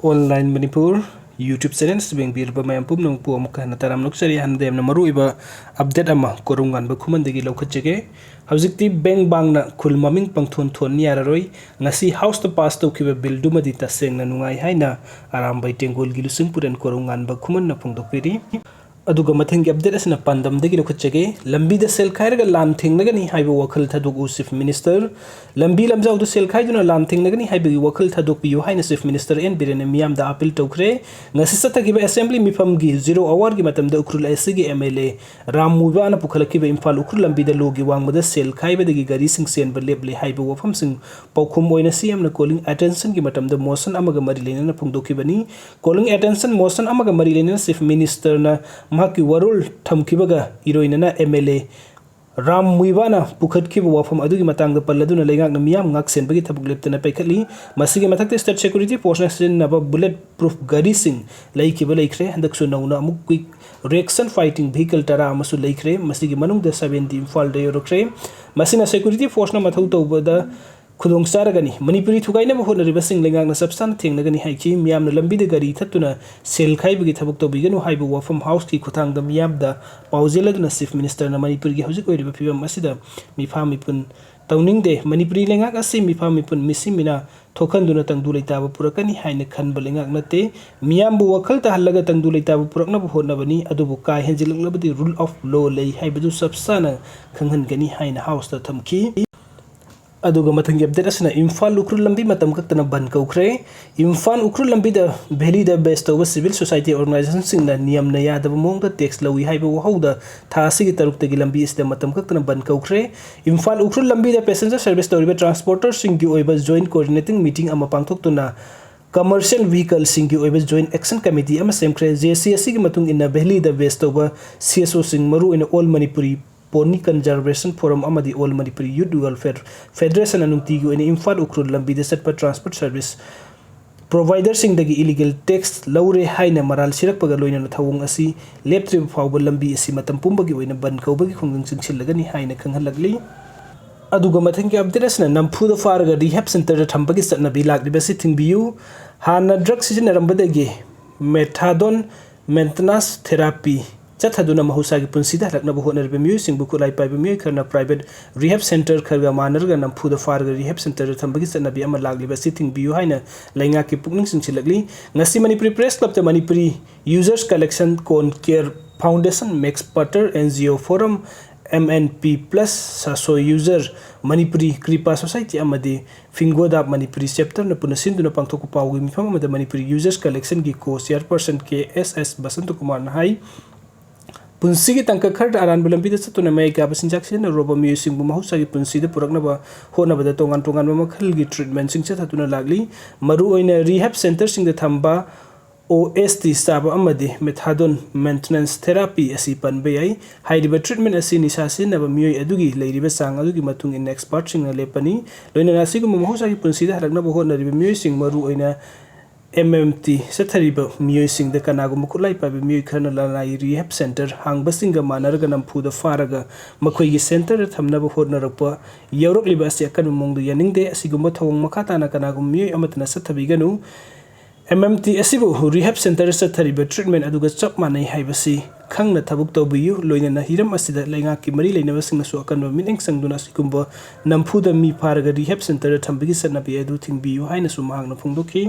Online Manipur YouTube channel sebeng bir bamayam pum nong puam kana taram noksari handem na maru iba update ama korungan ba khuman degi lokachege hawjikti bank bang na khul maming pangthon thon niara roi ngasi house to pass to kiba bill duma di ta seng na nungai haina aram bai tengol gilusung puren korungan ba khuman na phongdokpiri aduga matheng update asna pandam degi lokachege lambida sel khairaga laan thengnagani haiba wakhal thadoku chief minister lambi lamjau du sel khaiduna laan thengnagani haiba wakhal thadok piu haina chief minister en birene miyam da appeal tawkhre ngasi satakiba assembly mifam gi 0 hour gi matam da ukrul asigi mla ramuba na pukhalaki ba imphal ukrul lambi da logi wangmada sel khaiba degi gari sing sen ba leble haiba wafam sing paukhum oina cm na calling attention gi matam da motion amaga mari lena na phungdoki bani calling attention motion amaga mari lena chief minister na mahaki warul thamkibaga iroinana mla ram muibana pukhatkiba wafam adugi matangda palladuna leingakna miyam ngak senbagi thabuk leptana paikhatli masigi mathakte state security force na sinaba bullet proof gari sing laikiba laikre handaksu nauna amuk quick reaction fighting vehicle tara amasu laikre masigi manungda 70 imphal da yorokre masina security force na mathau tawbada khudong saragani manipuri thugaina bahona ribasing lengak na substan thengnagani haiki miyam na lambi de gari thatuna sel khaibagi thabuk to biganu haibu wafam house ki khuthang da miyam da pauzeladuna chief minister na manipuri gi hojik oiriba phibam asida mifamipun tawning de manipuri lengak asi mifamipun misimina thokhanduna tangdu leitaba purakani haina khanba lengak nate miyam bu wakhal ta halaga tangdu leitaba purakna bahona bani adubu kai henjilaklabadi rule of law lei haibu subsana khanghan gani haina house ta thamki aduga mathang update asna imphal ukrul lambi matam kaktana ban kaukre imphal ukrul lambi da valley da best over civil society organization sing na niyam na ya da mong da tax lawi haiba hauda thasi gi taruk tegi lambi isda matam kaktana ban kaukre imphal ukrul lambi da passenger service toriba transporter sing gi oiba joint coordinating meeting ama pangthok tuna commercial vehicle sing gi oiba joint action committee ama semkre jcsc gi matung inna valley da best over cso sing maru in all manipuri Pony Conservation Forum amadi All Manipuri Youth Welfare Federation anungti gi ene imphal ukrul lambi de setpa transport service provider sing dagi illegal tax laure haina maral sirak paga loina na thawung asi leptre fawba lambi asi matam pumba gi oina ban kaubagi khungding singsilagani haina khanghalagli aduga mathang ki update asna nampu da farga rehab center da thambagi satna bi lak dibasi thingbiu hana drug sizinarambadagi methadone maintenance therapy chathaduna mahusagi punsida lakna bohona review sing buku lai pai bemi kharna private rehab center kharga manarga nampu da farga rehab center thambagi satna bi ama lagli ba sitting biu haina lainga ki pukning sing chilagli ngasi manipuri press club the manipuri users collection con care foundation max putter ngo forum MNP plus saso user manipuri kripa society amadi fingoda manipuri chapter na punasinduna pangthoku pawgi mifam amada manipuri users collection gi co chairperson KSS Basanto Kumar Nahai punsi gi tangka khard aran bulambi da satuna mai ga basinjak sin roba mi sing bu mahusa gi punsi da purakna ba hona ba da tongan tongan ma khal gi treatment sing cha thatuna lagli maru oina rehab center sing da thamba OST saba amadi methadone maintenance therapy asi panbe ai haidiba treatment asi nisa sin na ba mioi adugi leiriba sang adugi matung in expert sing na lepani loina nasi gu mahusa gi punsi da halakna ba hona riba mioi sing maru oina MMT sathariba mioi sing da kanagu mukulai pa mioi khana lanai rehab center hang basinga manarga nampu da faraga makhoi gi center thamna ba hodna rakpa yorok liba asi akan mongdu yaningde asigumba thawang makata na kanagu mioi amatna sathabi ganu MMT asibu rehab center sathariba treatment aduga chap manai haibasi khangna thabuk tawbiyu loina na hiram asida lainga ki mari leina basingna su akan mineng sangduna sigumba nampu da mi faraga rehab center thambigi sanna bi adu thingbiyu haina su mahangna phungdoki